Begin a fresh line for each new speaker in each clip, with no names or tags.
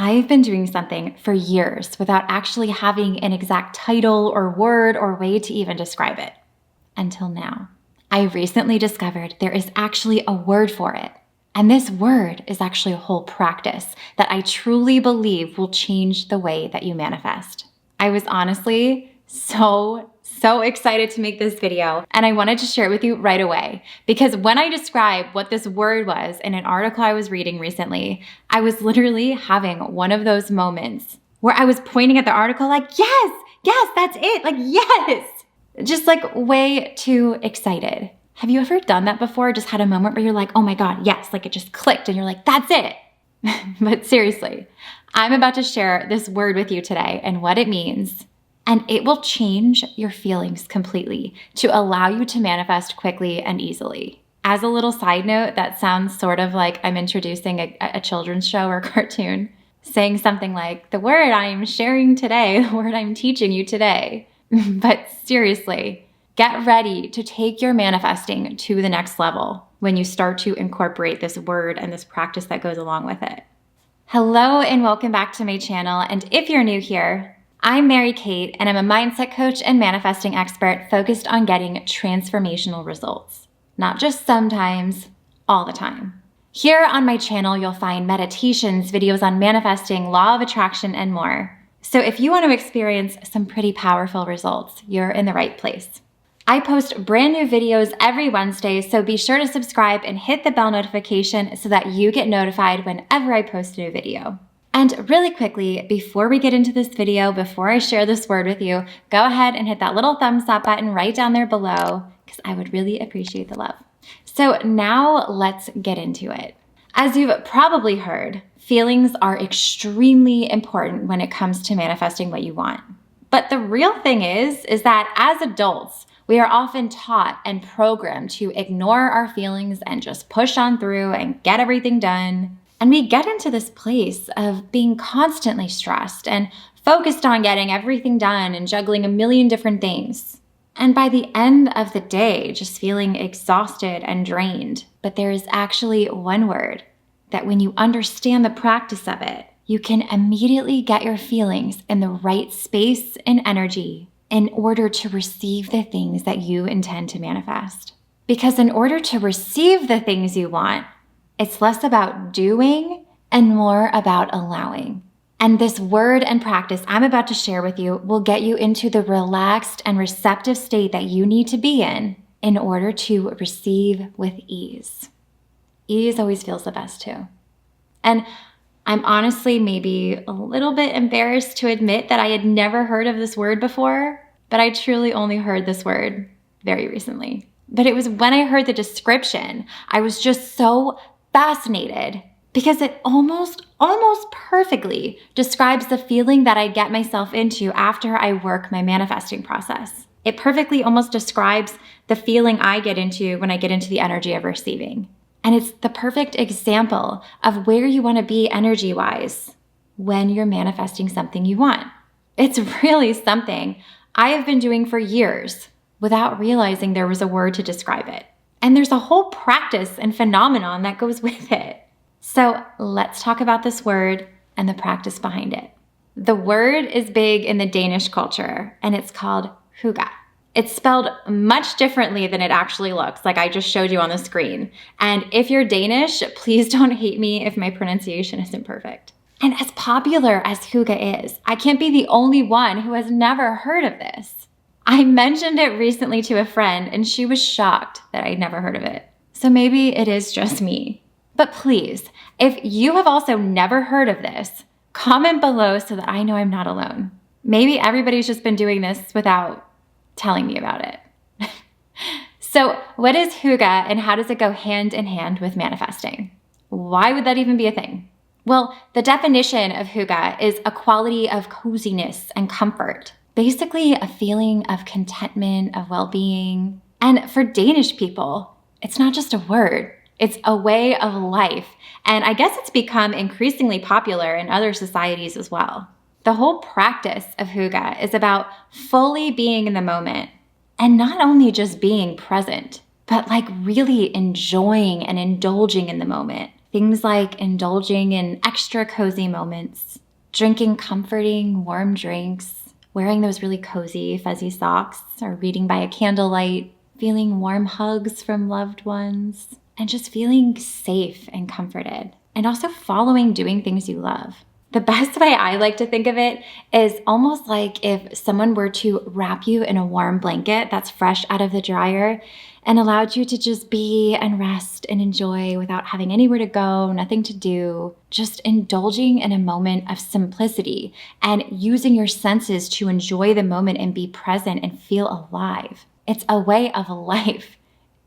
I've been doing something for years without actually having an exact title or word or way to even describe it. Until now. I recently discovered there is actually a word for it. And this word is actually a whole practice that I truly believe will change the way that you manifest. I was honestly so excited to make this video, and I wanted to share it with you right away, because when I describe what this word was in an article I was reading recently, I was literally having one of those moments where I was pointing at the article like, yes, that's it, like, yes, just like way too excited. Have you ever done that before? Just had a moment where you're like, oh my God, yes, like it just clicked and you're like, that's it. But seriously, I'm about to share this word with you today and what it means. And it will change your feelings completely to allow you to manifest quickly and easily. As a little side note, that sounds sort of like I'm introducing a children's show or cartoon, saying something like, the word I'm sharing today, the word I'm teaching you today. But seriously, get ready to take your manifesting to the next level when you start to incorporate this word and this practice that goes along with it. Hello and welcome back to my channel. And if you're new here, I'm Mary Kate, and I'm a mindset coach and manifesting expert focused on getting transformational results. Not just sometimes, all the time. Here on my channel, you'll find meditations, videos on manifesting, law of attraction, and more. So if you want to experience some pretty powerful results, you're in the right place. I post brand new videos every Wednesday, so be sure to subscribe and hit the bell notification so that you get notified whenever I post a new video. And really quickly, before we get into this video, before I share this word with you, go ahead and hit that little thumbs up button right down there below, because I would really appreciate the love. So now let's get into it. As you've probably heard, feelings are extremely important when it comes to manifesting what you want. But the real thing is that as adults, we are often taught and programmed to ignore our feelings and just push on through and get everything done. And we get into this place of being constantly stressed and focused on getting everything done and juggling a million different things. And by the end of the day, just feeling exhausted and drained. But there is actually one word that when you understand the practice of it, you can immediately get your feelings in the right space and energy in order to receive the things that you intend to manifest. Because in order to receive the things you want, it's less about doing and more about allowing. And this word and practice I'm about to share with you will get you into the relaxed and receptive state that you need to be in order to receive with ease. Ease always feels the best too. And I'm honestly maybe a little bit embarrassed to admit that I had never heard of this word before, but I truly only heard this word very recently. But it was when I heard the description, I was just so fascinated because it almost perfectly describes the feeling that I get myself into after I work my manifesting process. It perfectly almost describes the feeling I get into when I get into the energy of receiving. And it's the perfect example of where you want to be energy-wise when you're manifesting something you want. It's really something I have been doing for years without realizing there was a word to describe it. And there's a whole practice and phenomenon that goes with it. So let's talk about this word and the practice behind it. The word is big in the Danish culture, and it's called Hygge. It's spelled much differently than it actually looks, like I just showed you on the screen. And if you're Danish, please don't hate me if my pronunciation isn't perfect. And as popular as Hygge is, I can't be the only one who has never heard of this. I mentioned it recently to a friend and she was shocked that I'd never heard of it. So maybe it is just me. But please, if you have also never heard of this, comment below so that I know I'm not alone. Maybe everybody's just been doing this without telling me about it. So what is Hygge and how does it go hand in hand with manifesting? Why would that even be a thing? Well, the definition of Hygge is a quality of coziness and comfort. Basically a feeling of contentment, of well-being. And for Danish people, it's not just a word, it's a way of life. And I guess it's become increasingly popular in other societies as well. The whole practice of Hygge is about fully being in the moment and not only just being present, but like really enjoying and indulging in the moment. Things like indulging in extra cozy moments, drinking comforting, warm drinks, wearing those really cozy, fuzzy socks, or reading by a candlelight, feeling warm hugs from loved ones, and just feeling safe and comforted. And also following doing things you love. The best way I like to think of it is almost like if someone were to wrap you in a warm blanket that's fresh out of the dryer and allowed you to just be and rest and enjoy without having anywhere to go, nothing to do, just indulging in a moment of simplicity and using your senses to enjoy the moment and be present and feel alive. It's a way of life.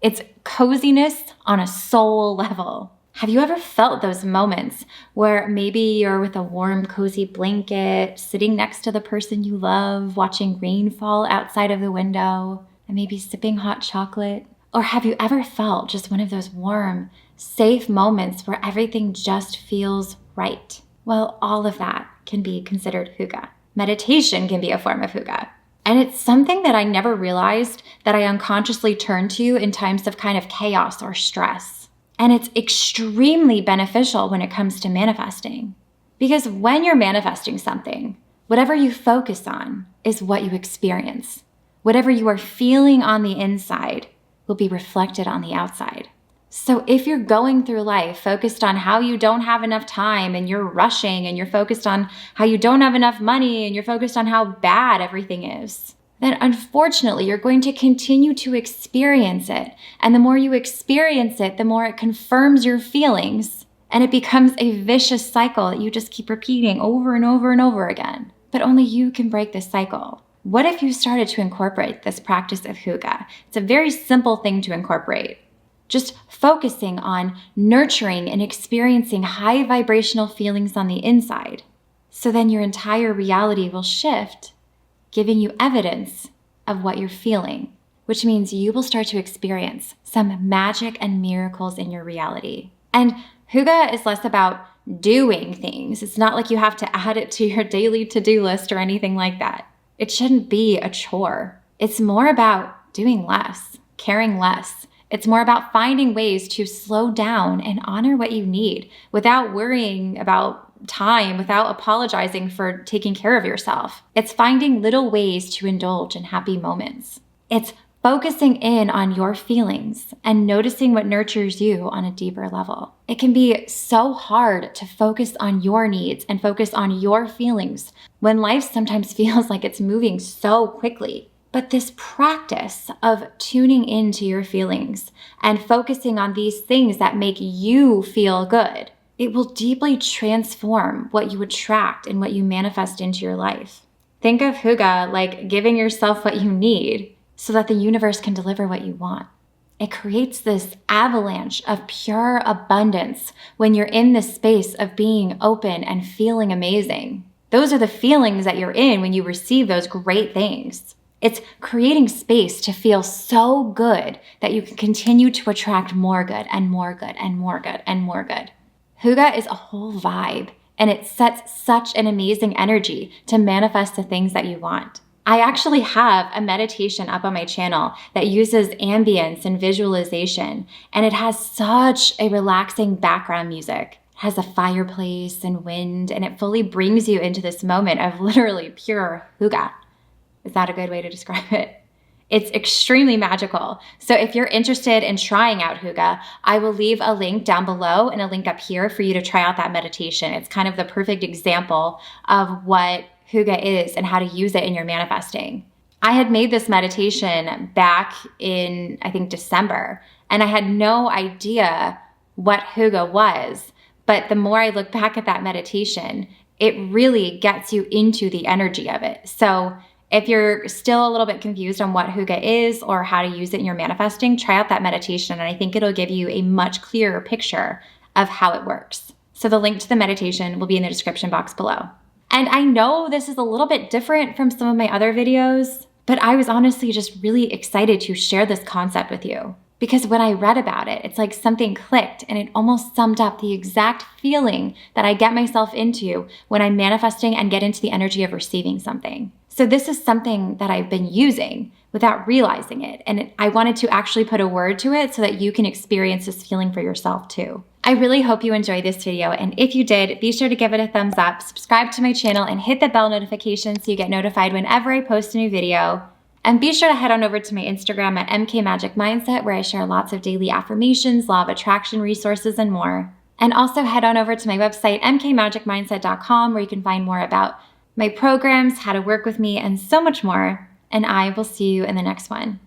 It's coziness on a soul level. Have you ever felt those moments where maybe you're with a warm, cozy blanket, sitting next to the person you love, watching rain fall outside of the window, and maybe sipping hot chocolate? Or have you ever felt just one of those warm, safe moments where everything just feels right? Well, all of that can be considered hygge. Meditation can be a form of hygge. And it's something that I never realized that I unconsciously turn to in times of kind of chaos or stress. And it's extremely beneficial when it comes to manifesting. Because when you're manifesting something, whatever you focus on is what you experience. Whatever you are feeling on the inside will be reflected on the outside. So if you're going through life focused on how you don't have enough time and you're rushing and you're focused on how you don't have enough money and you're focused on how bad everything is, then unfortunately you're going to continue to experience it. And the more you experience it, the more it confirms your feelings. And it becomes a vicious cycle that you just keep repeating over and over and over again. But only you can break this cycle. What if you started to incorporate this practice of hygge? It's a very simple thing to incorporate. Just focusing on nurturing and experiencing high vibrational feelings on the inside. So then your entire reality will shift, giving you evidence of what you're feeling, which means you will start to experience some magic and miracles in your reality. And hygge is less about doing things. It's not like you have to add it to your daily to-do list or anything like that. It shouldn't be a chore. It's more about doing less, caring less. It's more about finding ways to slow down and honor what you need without worrying about time, without apologizing for taking care of yourself. It's finding little ways to indulge in happy moments. It's focusing in on your feelings and noticing what nurtures you on a deeper level. It can be so hard to focus on your needs and focus on your feelings when life sometimes feels like it's moving so quickly. But this practice of tuning into your feelings and focusing on these things that make you feel good, it will deeply transform what you attract and what you manifest into your life. Think of hygge like giving yourself what you need so that the universe can deliver what you want. It creates this avalanche of pure abundance when you're in this space of being open and feeling amazing. Those are the feelings that you're in when you receive those great things. It's creating space to feel so good that you can continue to attract more good and more good and more good and more good. Hygge is a whole vibe, and it sets such an amazing energy to manifest the things that you want. I actually have a meditation up on my channel that uses ambience and visualization, and it has such a relaxing background music. It has a fireplace and wind, and it fully brings you into this moment of literally pure hygge. Is that a good way to describe it? It's extremely magical. So if you're interested in trying out hygge, I will leave a link down below and a link up here for you to try out that meditation. It's kind of the perfect example of what hygge is and how to use it in your manifesting. I had made this meditation back in, I think, December, and I had no idea what hygge was. But the more I look back at that meditation, it really gets you into the energy of it. So if you're still a little bit confused on what hygge is or how to use it in your manifesting, try out that meditation, and I think it'll give you a much clearer picture of how it works. So the link to the meditation will be in the description box below. And I know this is a little bit different from some of my other videos, but I was honestly just really excited to share this concept with you. Because when I read about it, it's like something clicked and it almost summed up the exact feeling that I get myself into when I'm manifesting and get into the energy of receiving something. So this is something that I've been using without realizing it. And I wanted to actually put a word to it so that you can experience this feeling for yourself too. I really hope you enjoyed this video, and if you did, be sure to give it a thumbs up, subscribe to my channel, and hit the bell notification so you get notified whenever I post a new video. And be sure to head on over to my Instagram at mkmagicmindset, where I share lots of daily affirmations, law of attraction resources, and more. And also head on over to my website, mkmagicmindset.com, where you can find more about my programs, how to work with me, and so much more. And I will see you in the next one.